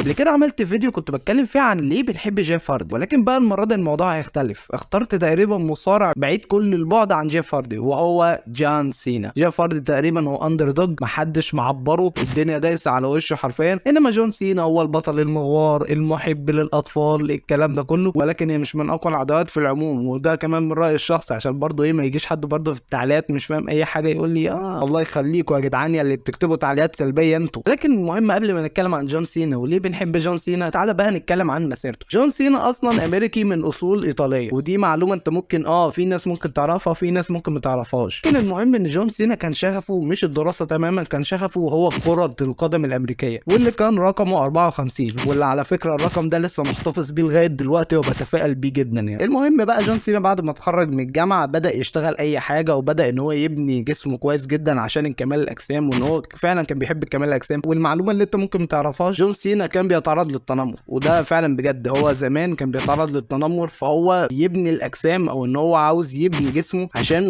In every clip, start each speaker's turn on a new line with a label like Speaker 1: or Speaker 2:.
Speaker 1: قبل كده عملت فيديو كنت بتكلم فيه عن ليه بنحب جيف هاردي، ولكن بقى المره دي الموضوع هيختلف. اخترت تقريبا مصارع بعيد كل البعد عن جيف هاردي وهو جون سينا. جيف هاردي تقريبا هو اندر دوج، محدش معبره، الدنيا دايسه على وشه حرفيا، انما جون سينا هو البطل المغوار المحب للاطفال الكلام ده كله، ولكن هي مش من اقوى العداوات في العموم، وده كمان من رايي الشخصي عشان برضه ايه ما يجيش حد برضه في التعليقات مش فاهم اي حاجه يقول لي الله يخليكوا يا جدعان يا اللي بتكتبوا تعليقات سلبيه انتوا. لكن المهم قبل ما نتكلم عن جون سينا وليه بنحب جون سينا، تعالى بقى نتكلم عن مسيرته. جون سينا اصلا امريكي من اصول ايطاليه، ودي معلومه انت ممكن في ناس ممكن تعرفها في ناس ممكن ما تعرفهاش. لكن المهم ان جون سينا كان شغفه مش الدراسه تماما، كان شغفه هو كره القدم الامريكيه، واللي كان رقمه 54، واللي على فكره الرقم ده لسه محتفظ بيه لغايه دلوقتي وبتفائل بيه جدا يعني. المهم بقى جون سينا بعد ما اتخرج من الجامعه بدا يشتغل اي حاجه، وبدا ان هو يبني جسمه كويس جدا عشان كمال الاجسام، وان هو فعلا كان بيحب كمال الاجسام. والمعلومه اللي انت ممكن ما تعرفهاش، جون سينا كان بيتعرض للتنمر، وده فعلا بجد هو زمان كان بيتعرض للتنمر، فهو يبني الاجسام او ان هو عاوز يبني جسمه عشان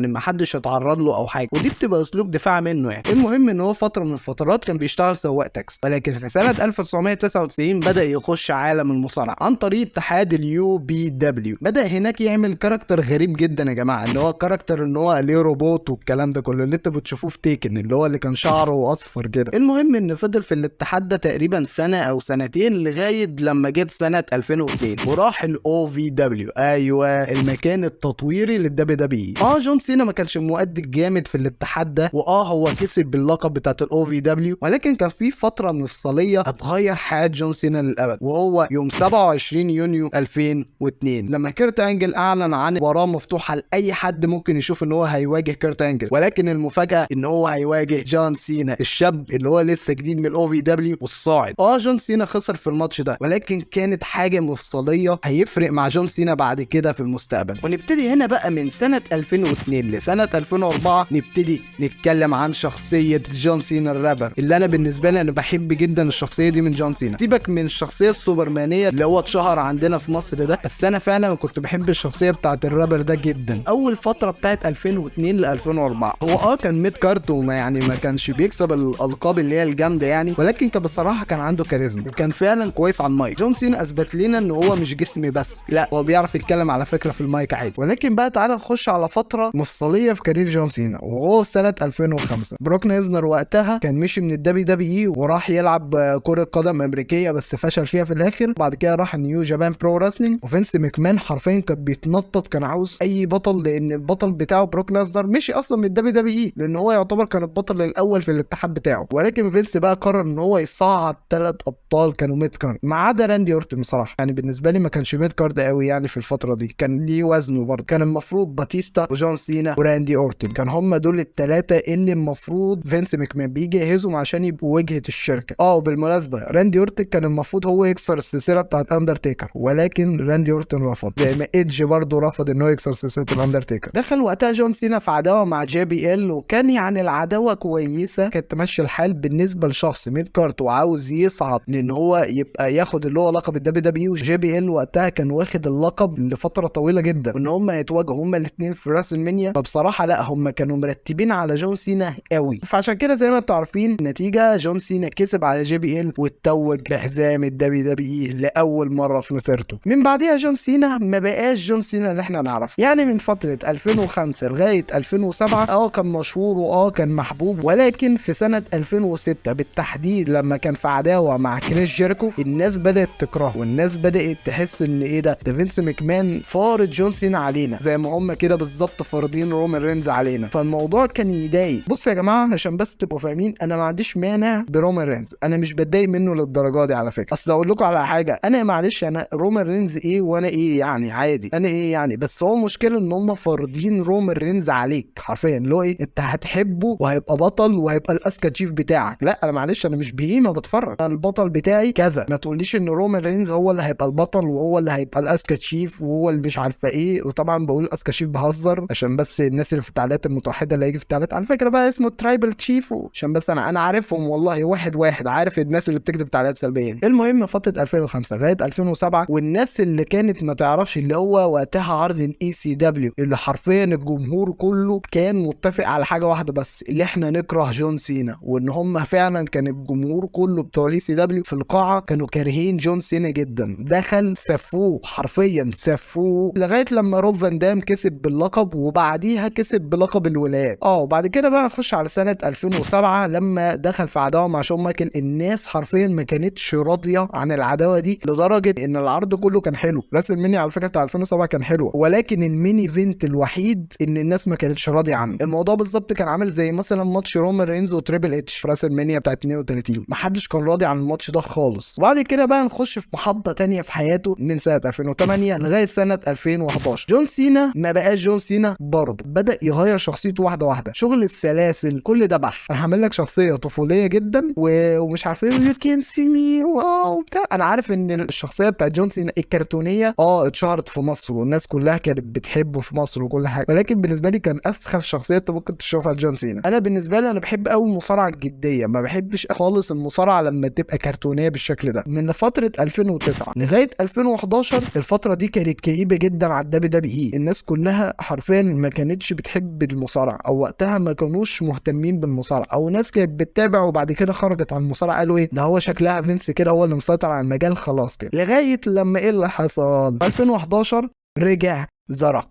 Speaker 1: ما حدش يتعرض له او حاجه، ودي بتبقى اسلوب دفاع منه يعني. المهم ان هو فتره من الفترات كان بيشتغل سواق تاكسي، ولكن في سنه 1999 بدا يخش عالم المصارعه عن طريق اتحاد اليو بي دبليو. بدا هناك يعمل كاركتر غريب جدا يا جماعه، ان هو كاركتر ان هو ليه روبوت والكلام ده كله اللي انت بتشوفوه في تيكن، اللي هو اللي كان شعره اصفر كده. المهم ان فضل في الاتحاد ده تقريبا سنه او سنتين لغايه لما جت سنه 2002 وراح الاو في دبليو، ايوه المكان التطويري للدبليو دبليو. جون سينا ما كانش مؤدي جامد في الاتحاد ده، هو كسب باللقب بتاعت الاو في دبليو، ولكن كان في فتره مفصليه هتغير حياه جون سينا للابد، وهو يوم 27 يونيو 2002 لما كيرت انجل اعلن عن مباراه مفتوحه لاي حد ممكن يشوف ان هو هيواجه كيرت انجل، ولكن المفاجاه ان هو هيواجه جون سينا الشاب اللي هو لسه جديد من الاو في دبليو والصاعد. جون سينا خسر في الماتش ده، ولكن كانت حاجه مفصليه هيفرق مع جون سينا بعد كده في المستقبل. ونبتدي هنا بقى من سنه 2002 لسنه 2004 نبتدي نتكلم عن شخصيه جون سينا الرابر، اللي انا بالنسبه لي انا بحب جدا الشخصيه دي من جون سينا. سيبك من الشخصيه السوبرمانيه اللي هو اتشهر عندنا في مصر ده، بس انا فعلا كنت بحب الشخصيه بتاعت الرابر ده جدا. اول فتره بتاعت 2002 ل 2004 هو كان ميد كارت ما كانش بيكسب الالقاب اللي هي الجامده يعني، ولكن كان بصراحه كان عنده كاريزما وكان فعلا كويس على المايك. جون سينا اثبت لنا ان هو مش جسمي بس، لا هو بيعرف يتكلم على فكره في المايك عادي. ولكن بقى تعالى نخش على فتره مفصليه في كارير جون سينا، وهو سنه 2005 بروك ليزنر وقتها كان مشي من الدبليو دبليو اي وراح يلعب كره قدم امريكيه، بس فشل فيها في الاخر. بعد كده راح نيو جابان برو راسلينج، وفينس ماكمان حرفيا كان بيتنطط، كان عاوز اي بطل، لان البطل بتاعه بروك ليزنر مشي اصلا من الدبليو دبليو اي، لان هو يعتبر كان البطل الاول في الاتحاد بتاعه. ولكن فينس بقى قرر ان هو يصعد 3 ابطال كانوا ميد كارد ما عدا راندي اورتون. بصراحه يعني بالنسبه لي ما كانش ميد كارد قوي يعني في الفتره دي، كان ليه وزنه برضه. كان المفروض باتيستا وجون سينا وراندي اورتون كان هم دول الثلاثه اللي المفروض فينس ماكمان بيجهزهم عشان يبقوا وجهه الشركه. وبالمناسبه راندي اورتون كان المفروض هو يكسر السلسله بتاعت اندرتيكر، ولكن راندي اورتون رفض، زي ما ايدج برضه رفض انه يكسر سلسله الاندرتيكر. دخل وقتها جون سينا في عداوه مع جي بي ال، وكان يعني العداوه كويسه، كانت تمشي الحال بالنسبه لشخص ميد كارت وعاوز يصعد لان هو يبقى ياخد اللي هو لقب الدبليو دبليو. جي بي ال وقتها كان واخد اللقب لفتره طويله جدا، وان هم يتواجهوا هم الاثنين في راسل مانيا، فبصراحه لا هم كانوا مرتبين على جون سينا قوي. فعشان كده زي ما انتم عارفين النتيجه جون سينا كسب على جي بي ال واتوج بحزام الدبليو دبليو لاول مره في مسيرته. من بعدها جون سينا ما بقاش جون سينا اللي احنا نعرفه يعني. من فتره 2005 لغايه 2007 كان مشهور كان محبوب، ولكن في سنه 2006 بالتحديد لما كان في عداوه مع كريس جيريكو الناس بدات تكرهه، والناس بدات تحس ان ايه ده فينس ماكمان فارض جون سينا علينا زي ما هم كده بالظبط فارضين رومان رينز علينا. فالموضوع كان يضايق. بصوا يا جماعه عشان بس تبقوا فاهمين، انا ما عنديش مانع برومان رينز، انا مش بتضايق منه للدرجه دي على فكره. اصل اقول لكم على حاجه، انا معلش انا رومان رينز ايه وانا ايه يعني عادي، انا ايه يعني، بس هو المشكله ان هم فارضين رومان رينز عليك حرفيا، اللي هو ايه انت هتحبه وهيبقى بطل وهيبقى الاسكا تشيف بتاعك. لا انا معلش انا مش بهيمه بتفرج، انا البطل بتاعي كذا، ما تقوليش ان رومان رينز هو اللي هيبقى البطل وهو اللي هيبقى الاسكا تشيف وهو اللي مش عارفه ايه. وطبعا بقول اسكا تشيف بهزر عشان بس الناس اللي في التعليقات المتوحده اللي هيجي في التعليقات، على فكره بقى اسمه ترايبل تشيف، عشان بس انا عارفهم والله واحد عارف الناس اللي بتكتب تعليقات سلبيه دي. المهم فتره 2005 لغايه 2007، والناس اللي كانت ما تعرفش اللي هو وقتها عرض الاي سي دبليو اللي حرفيا الجمهور كله كان متفق على حاجه واحده بس، اللي احنا نكره جون سينا، وان هم فعلا كان الجمهور كله بتوع الاي سي دبليو في القاعه كانوا كارهين جون سينا جدا، دخل سفوه حرفيا سفوه لغايه لما روب فان دام كسب باللقب، وبعديها كسب بلقب الولايات. وبعد كده بقى نخش على سنه 2007 لما دخل في عداوه مع شون مايكل. الناس حرفيا ما كانتش راضيه عن العداوه دي لدرجه ان العرض كله كان حلو. راس المنيا على فكره بتاع 2007 كان حلو، ولكن المين ايفنت الوحيد ان الناس ما كانتش راضيه عنه. الموضوع بالظبط كان عامل زي مثلا ماتش رومان رينز وتريبل اتش في راس المنيا بتاع 32، ما حدش كان راضي عن الماتش ده خالص. وبعد كده بقى نخش في محطه تانية في حياته من سنه 2008 لغايه سنه 2011. جون سينا ما بقاش جون سينا برضه، بدا يغير شخصيته واحده واحده، شغل السلاسل كل ده بح. انا هعمل لك شخصيه طفوليه جدا ومش عارف ايه يو كان سي مي واو بتاع. انا عارف ان الشخصيه بتاعت جون سينا الكرتونيه اتشهرت في مصر والناس كلها كانت بتحبه في مصر وكل حاجه، ولكن بالنسبه لي كان اسخف شخصيه انت ممكن تشوفها لجون سينا. انا بالنسبه لي انا بحب قوي المصارعه الجديه، ما بحبش خالص المصارعه لما تبقى كرتونيه بالشكل ده. من فتره 2009 لغايه 2011 الفتره دي كانت كئيبه جدا على الدبليو دبليو اي. الناس كلها حرفيا ما كانتش بتحب المصارعه، او وقتها ما كانوش مهتمين بالمصارعه، او ناس كانت بتتابع وبعد كده خرجت عن المصارعه قالوا ايه ده هو شكلها فينس كده هو اللي مسيطر على المجال خلاص كده. لغايه لما ايه اللي حصل 2011 رجع ذا روك.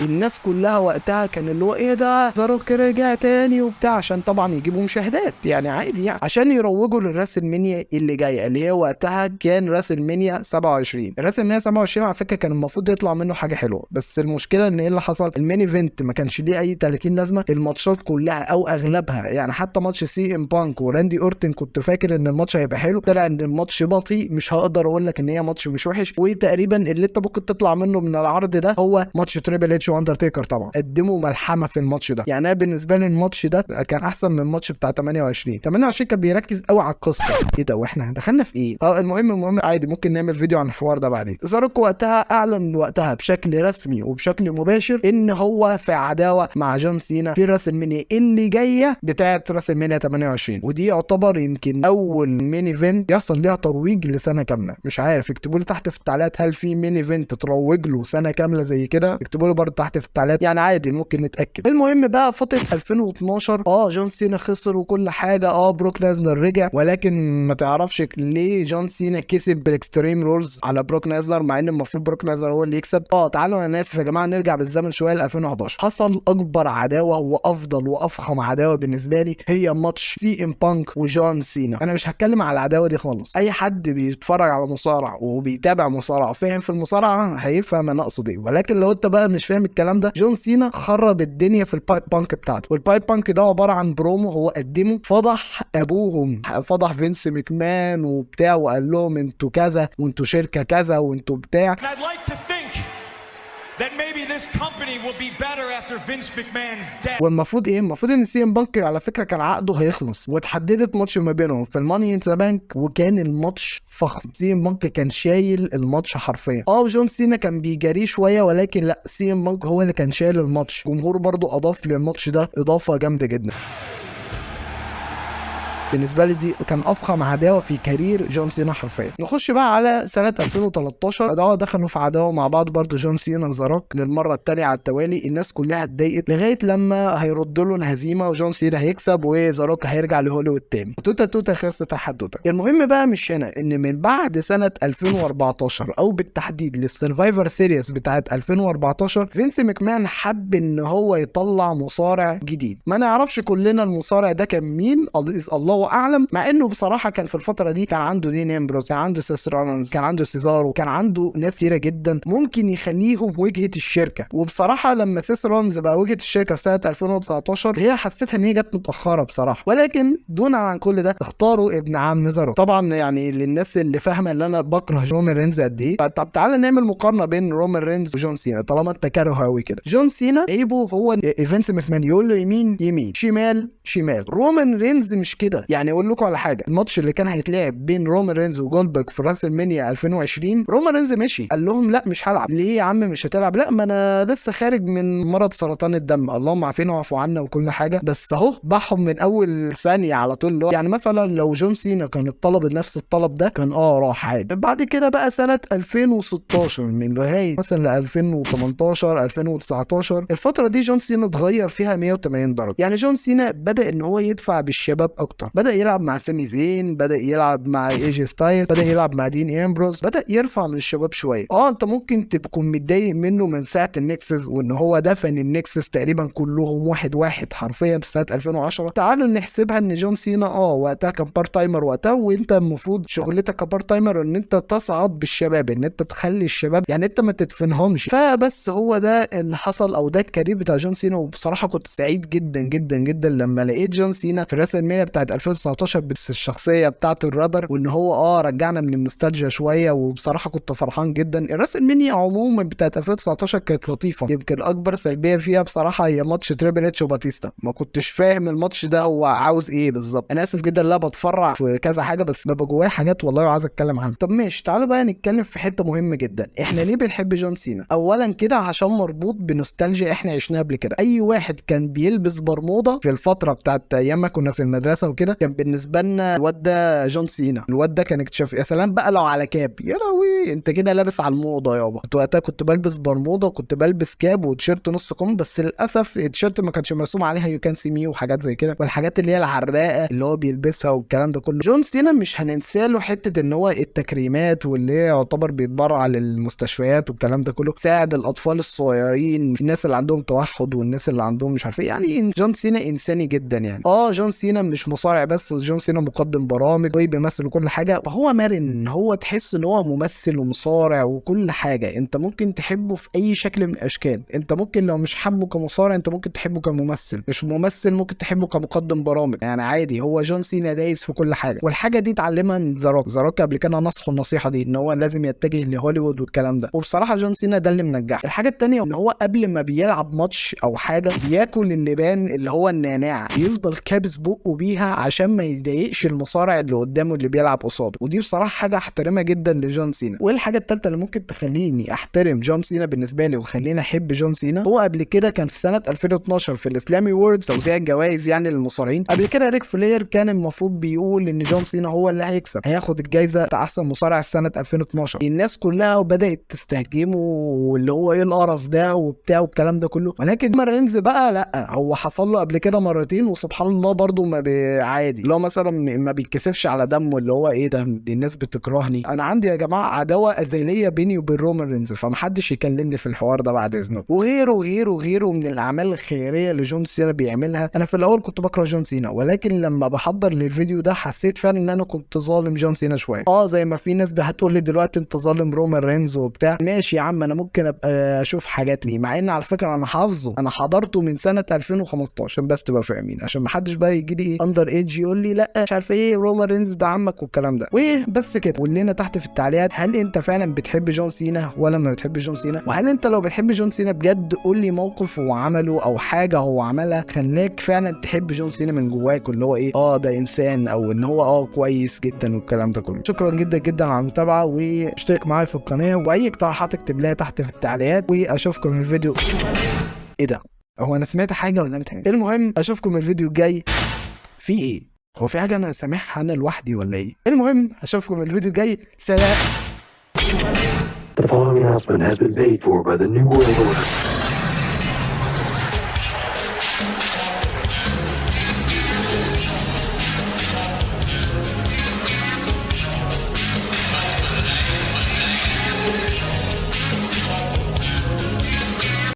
Speaker 1: الناس كلها وقتها كان اللي هو ايه ده ذا روك رجع تاني وبتاع، عشان طبعا يجيبوا مشاهدات يعني عادي يعني، عشان يروجوا للراسل مانيا اللي جايه اللي هي وقتها كان راسل مانيا 27. الراسل مانيا 27 على فكره كان المفروض يطلع منه حاجه حلوه، بس المشكله ان ايه اللي حصل، المين ايفنت ما كانش ليه اي 30 لازمه. الماتشات كلها او اغلبها يعني حتى ماتش سي ام بانك وراندي اورتن كنت فاكر ان الماتش هيبقى حلو، طلع ان الماتش بطيء. مش هقدر اقول لك ان هي ماتش مش وحش، وتقريبا اللي انت ممكن تطلع منه من العرض ده هو ماتش تريبل اتش واندرتيكر. طبعا قدموا ملحمه في الماتش ده، يعني انا بالنسبه لي الماتش ده كان احسن من الماتش بتاع 28 كان بيركز قوي على القصه. ايه ده واحنا دخلنا في ايه؟ المهم عادي ممكن نعمل فيديو عن الحوار ده بعدين. ذا روك وقتها اعلن وقتها بشكل رسمي وبشكل مباشر ان هو في عداوه مع جون سينا في راس المنيا اللي جايه بتاعه راس المنيا 28، ودي يعتبر يمكن اول مين ايفنت يحصل ليها ترويج لسنه كامله. مش عارف، اكتبوا لي تحت في التعليقات هل في مين ايفنت تروج له سنه كامله زي كده، اكتبوا لي برضه تحت في التعليقات يعني عادي ممكن نتاكد. المهم بقى فتره 2012 جون سينا خسر وكل حاجه، بروك ليزنر رجع، ولكن ما تعرفش ليه جون سينا كسب بالاكستريم رولز على بروك ليزنر مع ان المفروض بروك ليزنر هو اللي يكسب. تعالوا انا اسف يا جماعه نرجع بالزمن شويه ل 2011. حصل اكبر عداوه وافضل وافخم عداوه بالنسبه لي هي ماتش سي ام بانك وجون سينا. انا مش هتكلم على العداوه دي خالص، اي حد بيتفرج على مصارع وبيتابع مصارع فاهم في المصارعه هيفهم انا اقصد ايه، ولكن لو انت بقى مش فاهم الكلام ده، جون سينا خرب الدنيا في البايب بانك بتاعته. والبايب بانك ده عباره عن برومو هو قدمه، فضح ابوهم، فضح فينس ماكمان وبتاع، وقال لهم انتوا كذا وانتوا شركه كذا وانتوا بتاع.
Speaker 2: that maybe this company will be better after Vince McMahon's death.
Speaker 1: والمفروض ايه؟ المفروض ان سي ام بانك على فكره كان عقده هيخلص، واتحددت ماتش ما بينهم في الماني ان ذا بانك، وكان الماتش فخم. سي ام بانك كان شايل الماتش حرفيا. جون سينا كان بيجاريه شويه، ولكن لا، سي ام بانك هو اللي كان شايل الماتش. الجمهور برضو اضاف للماتش ده اضافه جامده جدا. بالنسبه لي دي كان افخم عداوه في كارير جون سينا حرفيا. نخش بقى على سنه 2013، دخلوا في عداوه مع بعض برضه جون سينا وذا روك للمره الثانيه على التوالي. الناس كلها اتضايقت لغايه لما هيردوا له الهزيمه وجون سينا هيكسب وذا روك هيرجع لهوليوود تاني، توتا خلصت الحدوته. المهم بقى مش هنا ان من بعد سنه 2014 او بالتحديد للسرفايفر سيريس بتاعه 2014 فينس ماكمان حب ان هو يطلع مصارع جديد. ما نعرفش كلنا المصارع ده كان مين، الله اعلم، مع انه بصراحه كان في الفتره دي كان عنده دين امبروز، كان عنده سيس رولينز، كان عنده سيزارو، كان عنده ناس كتيره جدا ممكن يخليهم وجهه الشركه. وبصراحه لما سيس رولينز بقى وجهه الشركه في سنه 2019 هي حسيتها ان هي جت متاخره بصراحه، ولكن دون عن كل ده اختاروا ابن عم ذا. طبعا يعني للناس اللي فاهمه ان انا بكره رومان رينز قد ايه، طب تعالى نعمل مقارنه بين رومان رينز وجون سينا طالما انت كارهه قوي كده. جون سينا عيبه هو فينس ماكمان يقول له يمين يمين شمال شمال. رومان رينز مش كده. يعني اقول لكم على حاجه، الماتش اللي كان هيتلعب بين رومان رينز وجولدبرج في راس المنيا 2020 رومان رينز مشي قال لهم لا مش هلعب. ليه يا عم مش هتلعب؟ لا ما انا لسه خارج من مرض سرطان الدم، اللهم عافينا وعفو عنا وكل حاجه، بس اهو بحهم من اول ثانيه على طول. يعني مثلا لو جون سينا كان الطلب نفس الطلب ده كان راح عادي. بعد كده بقى سنه 2016 من لغايه مثلا ل 2018 2019 الفتره دي جون سينا اتغير فيها 180 درجه. يعني جون سينا بدا ان هو يدفع بالشباب اكتر، بدأ يلعب مع سامي زين، بدأ يلعب مع ايجي ستايل، بدأ يلعب مع دين امبروز، بدأ يرفع من الشباب شويه. انت ممكن تكون متضايق منه من ساعه النكسس وان هو دفن النكسس تقريبا كلهم واحد واحد حرفيا في سنه 2010. تعالوا نحسبها ان جون سينا وقتها كان بارت تايمر وقتها، وانت المفروض شغلتك كبارت تايمر ان انت تصعد بالشباب، ان انت تخلي الشباب يعني انت ما تدفنهمش. فبس هو ده اللي حصل او ده الكارير بتاع جون سينا. وبصراحه كنت سعيد جدا جدا جدا لما لقيت جون سينا في راس المينيا بتاعت 2019 بس الشخصيه بتاعته الرابر، وان هو رجعنا من النوستالجيا شويه. وبصراحه كنت فرحان جدا. راس المينيا عموما بتاعت 2019 كانت لطيفه، يمكن اكبر سلبيه فيها بصراحه هي ماتش تريبل اتش وباتيستا. ما كنتش فاهم الماتش ده هو عاوز ايه بالظبط. انا اسف جدا لا بتفرع في كذا حاجه بس ببقى جوايا حاجات والله عايز اتكلم عنها. طب ماشي، تعالوا بقى نتكلم في حته مهمه جدا. احنا ليه بنحب جون سينا؟ اولا كده عشان مربوط بنوستالجيا احنا عشناها قبل كده. اي واحد كان بيلبس برمودا في الفتره بتاعت ايام ما كنا في المدرسه وكده كان بالنسبه لنا الواد ده جون سينا. الواد ده كان اكتشاف. يا سلام بقى لو على كاب، يا لهوي انت كده لابس على الموضه يابا. كنت وقتها كنت بلبس برمودا وكنت بلبس كاب وتيشيرت نص كم، بس للاسف التيشيرت ما كانش مرسوم عليها يو كان سي مي وحاجات زي كده، والحاجات اللي هي العراقه اللي هو بيلبسها والكلام ده كله. جون سينا مش هننسى له حته ان هو التكريمات واللي هي يعتبر بيتبرع للمستشفيات والكلام ده كله، ساعد الاطفال الصغيرين، الناس اللي عندهم توحد والناس اللي عندهم مش عارف ايه. يعني جون سينا انساني جدا يعني. جون سينا مش مصارع بس، جون سينا مقدم برامج وبيمثل كل حاجه، فهو مرن. هو تحس ان هو ممثل ومصارع وكل حاجه. انت ممكن تحبه في اي شكل من الاشكال. انت ممكن لو مش حبه كمصارع انت ممكن تحبه كممثل، مش ممثل ممكن تحبه كمقدم برامج، يعني عادي. هو جون سينا دايس في كل حاجه. والحاجه دي اتعلمها من ذا روك قبل كده، نصحه النصيحه دي ان هو لازم يتجه لهوليوود والكلام ده. وبصراحه جون سينا ده اللي منجح. الحاجه الثانيه ان هو قبل ما بيلعب ماتش او حاجه بياكل اللبان اللي هو النعناع، يفضل كابس بقه بيها عشان ما يضايقش المصارع اللي قدامه اللي بيلعب قصاده. ودي بصراحه حاجه احترمها جدا لجون سينا. والحاجه الثالثه اللي ممكن تخليني احترم جون سينا بالنسبه لي وخليني احب جون سينا، هو قبل كده كان في سنه 2012 في الاسلامي ووردز توزيع الجوائز يعني للمصارعين. قبل كده ريك فلير كان المفروض بيقول ان جون سينا هو اللي هيكسب، هياخد الجائزه بتاع احسن مصارع سنه 2012. الناس كلها بدات تستهجمه واللي هو ايه القرف ده وبتاع والكلام ده كله. ولكن رينز بقى لا، هو حصل له قبل كده مرتين وسبحان الله برضو ما عادي. اللي هو مثلا ما بيتكسفش على دمه، اللي هو ايه ده دي الناس بتكرهني. انا عندي يا جماعه عداوه ازليه بيني وبين رومان رينز، فمحدش يكلمني في الحوار ده بعد اذنك. وغيره وغيره وغيره من الاعمال الخيريه اللي جون سينا بيعملها. انا في الاول كنت بكره جون سينا، ولكن لما بحضر للفيديو ده حسيت فعلا ان انا كنت ظالم جون سينا شويه. زي ما في ناس هتقول لي دلوقتي انت ظالم رومان رينز وبتاع. ماشي يا عم، انا ممكن ابقى اشوف حاجات ليه، مع ان على فكره انا حافظه، انا حضرته من سنه 2015 بس تبقى فاهمين، عشان ما حدش بقى يجي لي اندر ايدج يقول لي لا مش عارف ايه رومان رينز ده عمك والكلام ده. وبس كده. قول لنا تحت في التعليقات هل انت فعلا بتحب جون سينا ولا ما بتحبش جون سينا؟ وهل انت لو بتحب جون سينا بجد قول لي موقف هو عمله او حاجه هو عملها خلاك فعلا تحب جون سينا من جواك، واللي هو ايه ده انسان، او ان هو كويس جدا والكلام ده كله. شكرا جدا جدا على المتابعه، واشترك معايا في القناه، واي اقتراحات اكتب لها تحت في التعليقات، واشوفكم في الفيديو. ايه ده؟ هو انا سمعت حاجه ولا متهيألي؟ المهم اشوفكم الفيديو الجاي. في ايه؟ هو في حاجه انا سامعها انا لوحدي ولا ايه؟ المهم اشوفكم الفيديو الجاي. سلام.
Speaker 3: The following announcement has been paid for by the New World Order.